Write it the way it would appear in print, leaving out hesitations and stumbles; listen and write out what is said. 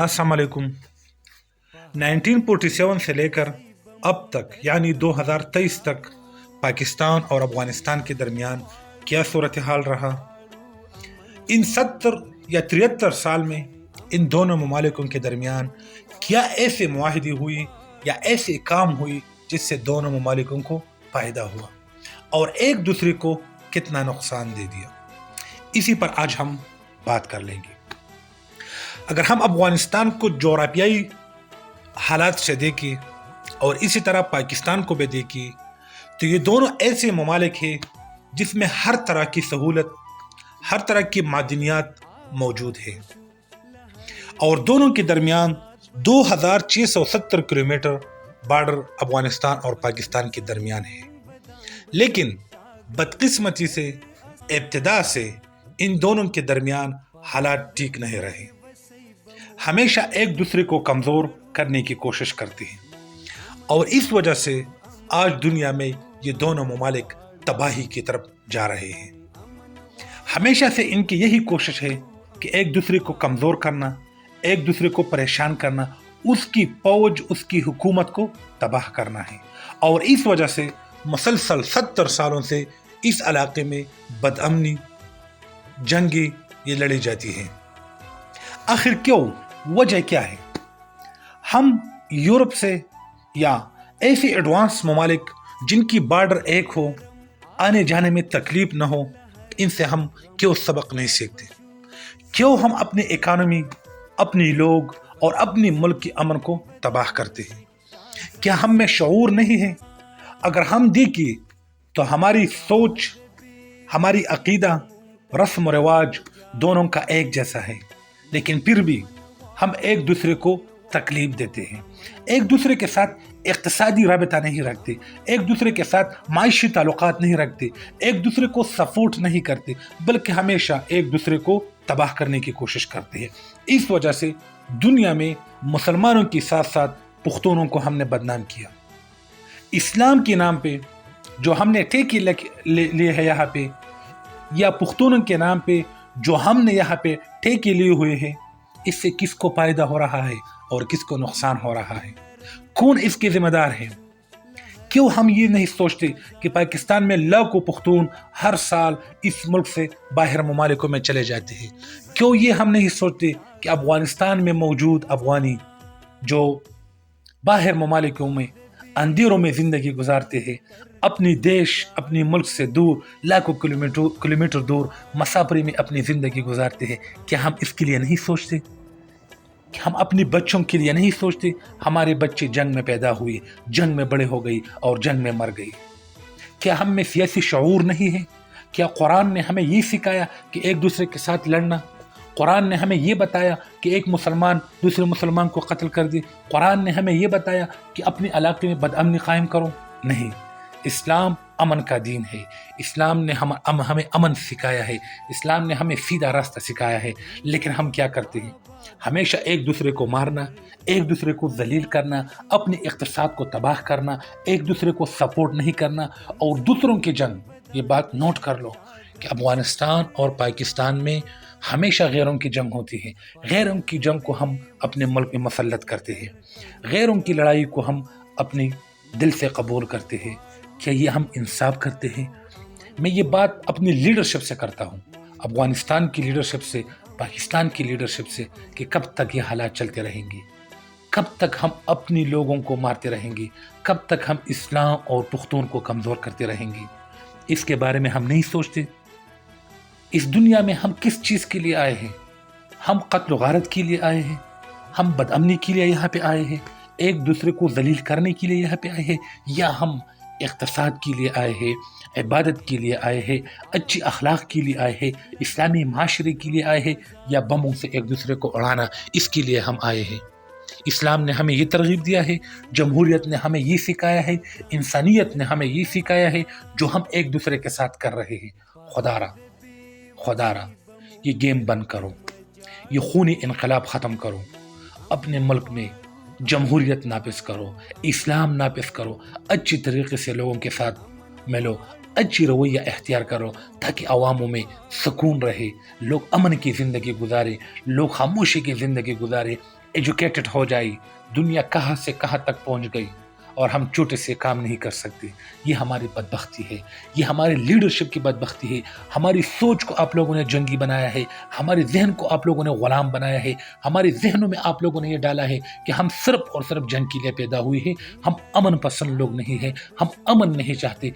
अस्सलाम वालेकुम। 1947 से लेकर अब तक यानी 2023 तक पाकिस्तान और अफ़गानिस्तान के दरमियान क्या सूरत हाल रहा। इन 70 या 73 साल में इन दोनों ममालिकों के दरमियान क्या ऐसे मुआहदे हुई या ऐसे काम हुई जिससे दोनों ममालिकों को फ़ायदा हुआ और एक दूसरे को कितना नुकसान दे दिया। इसी पर आज हम बात कर लेंगे। अगर हम अफ़गानिस्तान को जोग्राफियाई हालात से देखें और इसी तरह पाकिस्तान को भी देखें तो ये दोनों ऐसे ममालिक हैं जिसमें हर तरह की सहूलत, हर तरह की मादनियात मौजूद है और दोनों के दरमियान 2670 किलोमीटर बॉर्डर अफ़गानिस्तान और पाकिस्तान के दरमियान है। लेकिन बदकिस्मती से इब्तिदा से इन दोनों के दरमियान हालात ठीक नहीं रहे, हमेशा एक दूसरे को कमज़ोर करने की कोशिश करते हैं और इस वजह से आज दुनिया में ये दोनों ममालिक तबाही की तरफ जा रहे हैं। हमेशा से इनकी यही कोशिश है कि एक दूसरे को कमज़ोर करना, एक दूसरे को परेशान करना, उसकी फौज, उसकी हुकूमत को तबाह करना है और इस वजह से मुसलसल 70 सालों से इस इलाके में बदअमनी, जंगी ये लड़ी जाती हैं। आखिर क्यों, वजह क्या है? हम यूरोप से या ऐसे एडवांस ममालिक जिनकी बॉर्डर एक हो, आने जाने में तकलीफ न हो, इनसे हम क्यों सबक नहीं सीखते? क्यों हम अपनी इकानमी, अपनी लोग और अपनी मुल्क की अमन को तबाह करते हैं? क्या हम में शऊर नहीं है? अगर हम देखें तो हमारी सोच, हमारी अकीदा, रस्म व रिवाज दोनों का एक जैसा है, लेकिन फिर भी हम एक दूसरे को तकलीफ देते हैं, एक दूसरे के साथ इक़्तिसादी राबिता नहीं रखते, एक दूसरे के साथ माइशी ताल्लुकात नहीं रखते, एक दूसरे को सपोर्ट नहीं करते, बल्कि हमेशा एक दूसरे को तबाह करने की कोशिश करते हैं। इस वजह से दुनिया में मुसलमानों के साथ साथ पुख्तूनों को हमने बदनाम किया। इस्लाम के नाम पे जो हमने ठेके लिए है यहाँ पे, या पुख्तूनों के नाम पे जो हमने यहाँ पे ठेके लिए हुए हैं, इससे किसको फायदा हो रहा है और किसको नुकसान हो रहा है? कौन इसके जिम्मेदार है? क्यों हम ये नहीं सोचते कि पाकिस्तान में लाखों पुख्तून हर साल इस मुल्क से बाहर ममालिकों में चले जाते हैं? क्यों ये हम नहीं सोचते कि अफ़गानिस्तान में मौजूद अफ़गानी जो बाहर ममालिकों में अंधेरों में ज़िंदगी गुजारते हैं, अपनी देश, अपनी मुल्क से दूर, लाखों किलोमीटर दूर मसाफरी में अपनी ज़िंदगी गुजारते हैं, क्या हम इसके लिए नहीं सोचते? कि हम अपने बच्चों के लिए नहीं सोचते? हमारे बच्चे जंग में पैदा हुए, जंग में बड़े हो गई और जंग में मर गई। क्या हम में सियासी शऊर नहीं है? क्या कुरान ने हमें ये सिखाया कि एक दूसरे के साथ लड़ना? कुरान ने हमें ये बताया कि एक मुसलमान दूसरे मुसलमान को कत्ल कर दे? कुरान ने हमें ये बताया कि अपने इलाके में बदअमनी कायम करो? नहीं, इस्लाम अमन का दीन है। इस्लाम ने हमें अमन सिखाया है, इस्लाम ने हमें सीधा रास्ता सिखाया है। लेकिन हम क्या करते हैं? हमेशा एक दूसरे को मारना, एक दूसरे को जलील करना, अपने इक़्तिसाद को तबाह करना, एक दूसरे को सपोर्ट नहीं करना और दूसरों की जंग। ये बात नोट कर लो कि अफ़गानिस्तान और पाकिस्तान में हमेशा गैरों की जंग होती है। गैरों की जंग को हम अपने मुल्क में मसल्लत करते हैं, गैरों की लड़ाई को हम अपने दिल से कबूल करते हैं। क्या ये हम इंसाफ करते हैं? मैं ये बात अपनी लीडरशिप से करता हूँ, अफ़गानिस्तान की लीडरशिप से, पाकिस्तान की लीडरशिप से, कि कब तक ये हालात चलते रहेंगे? कब तक हम अपनी लोगों को मारते रहेंगे? कब तक हम इस्लाम और पुख्तून को कमज़ोर करते रहेंगे? इसके बारे में हम नहीं सोचते। इस दुनिया में हम किस चीज़ के लिए आए हैं? हम क़त्ल गारत के लिए आए हैं? हम बदअमनी के लिए यहाँ पे आए हैं? एक दूसरे को जलील करने के लिए यहाँ पे आए हैं? या हम इक़्तिसाद के लिए आए हैं, इबादत के लिए आए हैं, अच्छी अखलाक के लिए आए हैं, इस्लामी माशरे के लिए आए हैं, या बमों से एक दूसरे को उड़ाना, इसके लिए हम आए हैं? इस्लाम ने हमें ये तरगीब दिया है, जमहूरियत ने हमें ये सिखाया है, इंसानियत ने हमें ये सिखाया है, जो हम एक दूसरे के साथ कर रहे हैं। खुदारा ये गेम बंद करो, ये खूनी इनकलाब ख़त्म करो, अपने मुल्क में जमहूरियत नाफिज करो, इस्लाम नाफिज करो, अच्छी तरीके से लोगों के साथ मिलो, اچھی رویہ اختیار کرو تاکہ عواموں میں سکون رہے، لوگ امن کی زندگی گزارے، لوگ خاموشی کی زندگی گزارے، ایجوکیٹڈ ہو جائے۔ دنیا کہاں سے کہاں تک پہنچ گئی اور ہم چھوٹے سے کام نہیں کر سکتے۔ یہ ہماری بدبختی ہے، یہ ہماری لیڈرشپ کی بدبختی ہے۔ ہماری سوچ کو آپ لوگوں نے جنگی بنایا ہے، ہمارے ذہن کو آپ لوگوں نے غلام بنایا ہے، ہمارے ذہنوں میں آپ لوگوں نے یہ ڈالا ہے کہ ہم صرف اور صرف جنگ کے لیے پیدا ہوئے ہیں، ہم امن پسند لوگ نہیں ہیں، ہم امن نہیں چاہتے۔